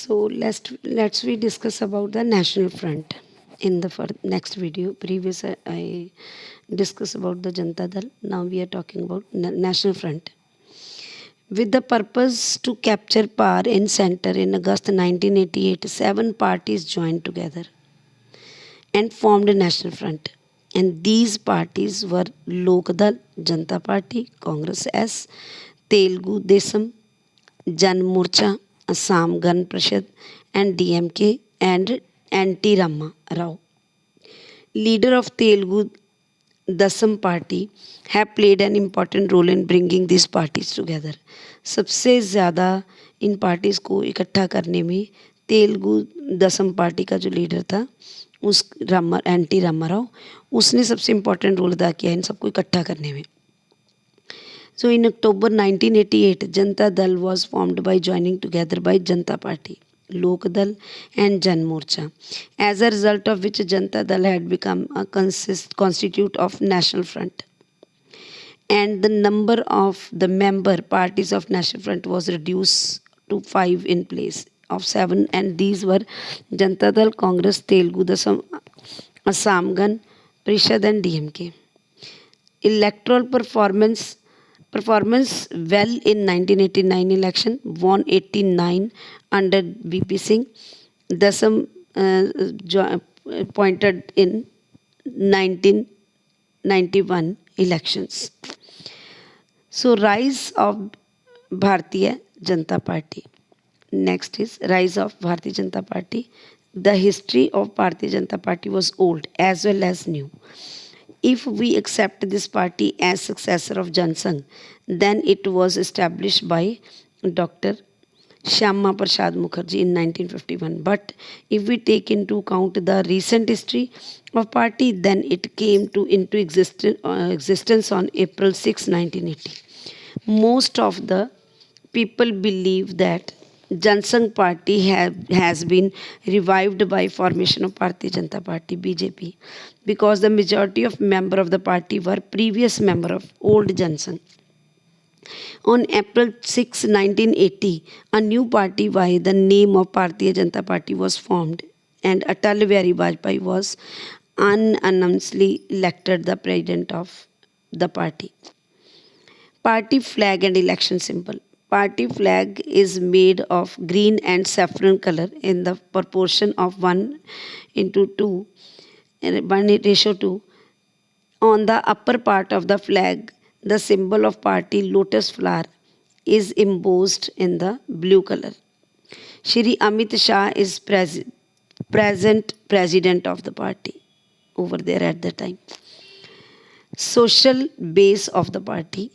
So let's we discuss about the National Front in the next video. Previous I discussed about the Janata Dal. Now we are talking about National Front. With the purpose to capture power in center in August 1988, 7 parties joined together and formed a National Front. And these parties were Lokdal, Janata Party, Congress S, Telugu Desam, Jan Morcha, Assam Gan Prashad, and DMK and N.T. Rama Rao. Leader of Telugu Dasam party have played an important role in bringing these parties together. सबसे ज़्यादा इन parties को इकट्ठा करने में तेलुगु दसम party का जो leader था उस एन.टी. रामाराव उसने सबसे इम्पोर्टेंट रोल अदा किया इन सबको इकट्ठा करने में. So in October 1988, Janata Dal was formed by joining together by Janata Party, Lok Dal and Jan Morcha, as a result of which Janata Dal had become a constitute of National Front. And the number of the member parties of National Front was reduced to 5 in place of 7, and these were Janata Dal, Congress, Telugu Desam, Assam Gan Prashad and DMK. Electoral performance well in 1989 election, won 89 under VP Singh. Dasam appointed in 1991 elections. So rise of Bharatiya Janata Party. Next is rise of Bharatiya Janata Party. The history of Bharatiya Janata Party was old as well as new. If we accept this party as successor of Jansangh, then it was established by Dr. Shyama Prasad Mukherjee in 1951. But if we take into account the recent history of party, then it came into existence on April 6, 1980. Most of the people believe that Jansangh party has been revived by formation of Bharatiya Janata Party BJP because the majority of member of the party were previous member of old Jansangh. On April 6, 1980, a new party by the name of Bharatiya Janata Party was formed and Atal Bihari Vajpayee was unanimously elected the president of the party. Party flag and election symbol. Party flag is made of green and saffron color in the proportion of 1:2. On the upper part of the flag, the symbol of party lotus flower is embossed in the blue color. Shri Amit Shah is present president of the party over there at the time. Social base of the party.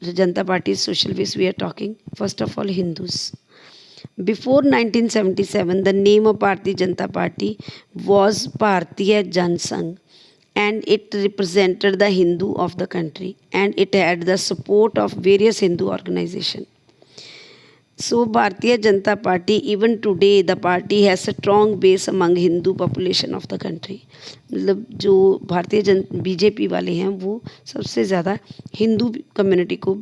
The Janata Party's social base we are talking. First of all, Hindus. Before 1977, the name of Bharatiya Janata Party was Bharatiya Jansangh and it represented the Hindu of the country and it had the support of various Hindu organizations. So Bharatiya Janata Party, even today, the party has a strong base among Hindu population of the country. मतलब जो भारतीय BJP वाले हैं वो सबसे ज़्यादा Hindu community को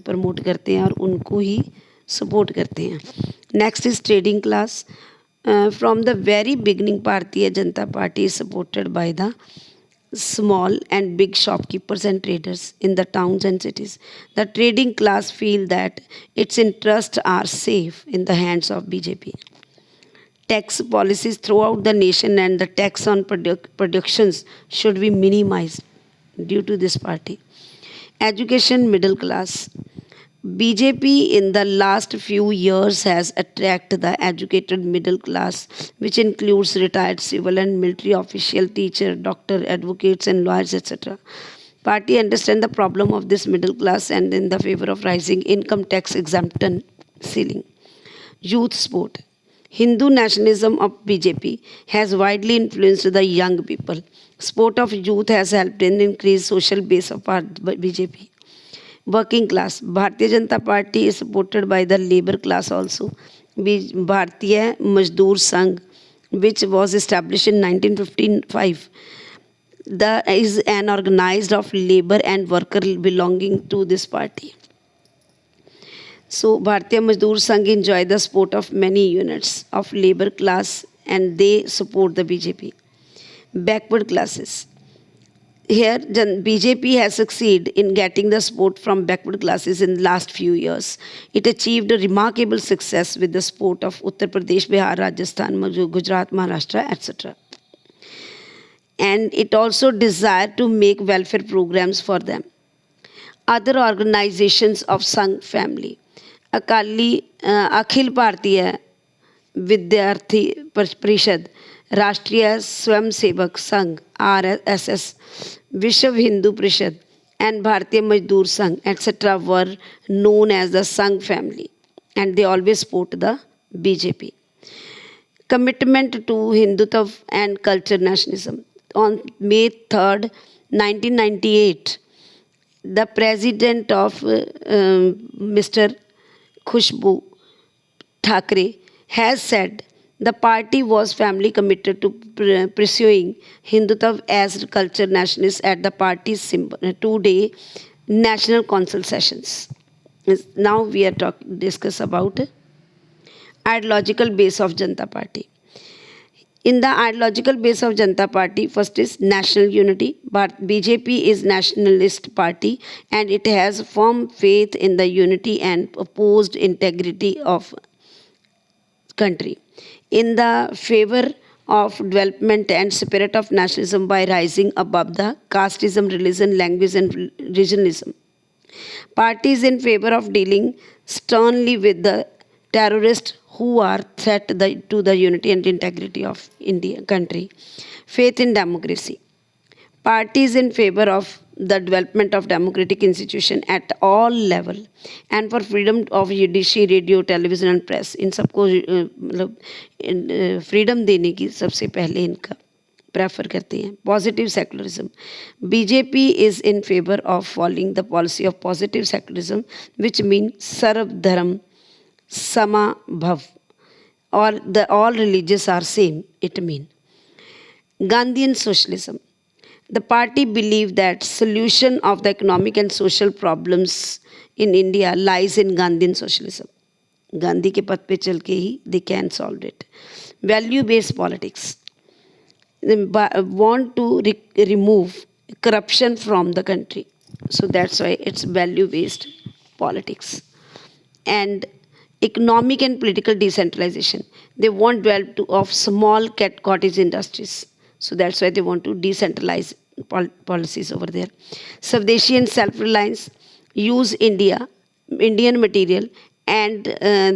promote करते हैं और उनको ही सपोर्ट करते हैं. Next is trading class. From the very beginning Bharatiya Janata party is supported by the small and big shopkeepers and traders in the towns and cities. The trading class feel that its interests are safe in the hands of BJP. Tax policies throughout the nation and the tax on productions should be minimized due to this party. Education middle class. BJP in the last few years has attracted the educated middle class, which includes retired civil and military official, teacher, doctor, advocates and lawyers, etc. Party understand the problem of this middle class and in the favor of rising income tax exemption ceiling. Youth sport. Hindu nationalism of BJP has widely influenced the young people. Sport of youth has helped in increase social base of BJP. Working class. Bharatiya Janata Party is supported by the labor class also. Bharatiya Mazdoor Sangh, which was established in 1955, is an organized of labor and worker belonging to this party. So Bharatiya Mazdoor Sangh enjoy the support of many units of labor class and they support the BJP. Backward classes. Here, BJP has succeeded in getting the support from backward classes in the last few years. It achieved a remarkable success with the support of Uttar Pradesh, Bihar, Rajasthan, Gujarat, Maharashtra, etc. And it also desired to make welfare programs for them. Other organizations of Sangh family. Akhil Bharatiya विद्यार्थी परिषद, राष्ट्रीय Swayamsevak Sangh RSS, विश्व Hindu Parishad and Bharatiya Mazdoor Sangh etc. were known as the Sangh family and they always support the BJP. Commitment to Hindutva and culture nationalism. On May 3rd, 1998, the president of Mr. Khushbu Thackeray has said the party was family committed to pursuing Hindutva as culture nationalist at the party's two-day National Council sessions. Now we are discuss about ideological base of Janata Party. In the ideological base of Janata Party, first is national unity. But BJP is nationalist party and it has firm faith in the unity and opposed integrity of country. In the favor of development and spirit of nationalism by rising above the casteism, religion, language and regionalism. Party is in favor of dealing sternly with the terrorists who are threat to the unity and integrity of India country. Faith in democracy. Party is in favor of the development of democratic institution at all level and for freedom of judiciary, radio, television and press. इन सबको freedom देने की सबसे पहले इनका prefer करते हैं. Positive secularism. BJP is in favor of following the policy of positive secularism, which means Sarv Dharam Sama Bhav, or the all religions are same. It means Gandhian socialism. The party believed that solution of the economic and social problems in India lies in Gandhian socialism. Gandhi के पथ पे चल के ही they can solve it. Value-based politics. They want to remove corruption from the country. So that's why it's value-based politics. And economic and political decentralization. They want development of small cottage industries. So that's why they want to decentralize policies over there. Swadeshi and self-reliance, use Indian material, and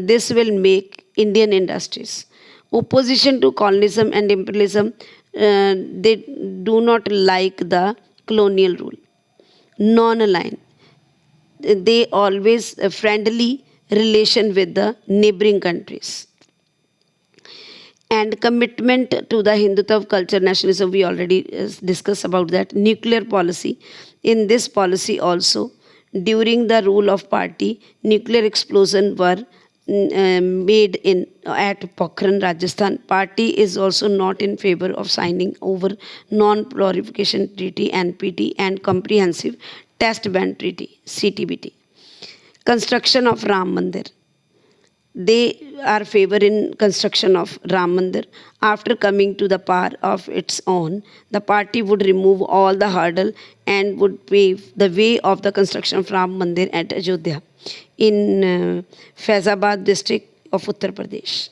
this will make Indian industries. Opposition to colonialism and imperialism, they do not like the colonial rule. Non-aligned, they always friendly relation with the neighboring countries. And commitment to the Hindutva culture nationalism, we already discussed about that. Nuclear policy. In this policy also, during the rule of party, nuclear explosion were made at Pokhran, Rajasthan. Party is also not in favor of signing over Non-Proliferation Treaty (NPT) and Comprehensive Test Ban Treaty (CTBT). Construction of Ram Mandir. They are favor in construction of Ram Mandir. After coming to the power of its own, the party would remove all the hurdle and would pave the way of the construction of Ram Mandir at Ayodhya in Faizabad district of Uttar Pradesh.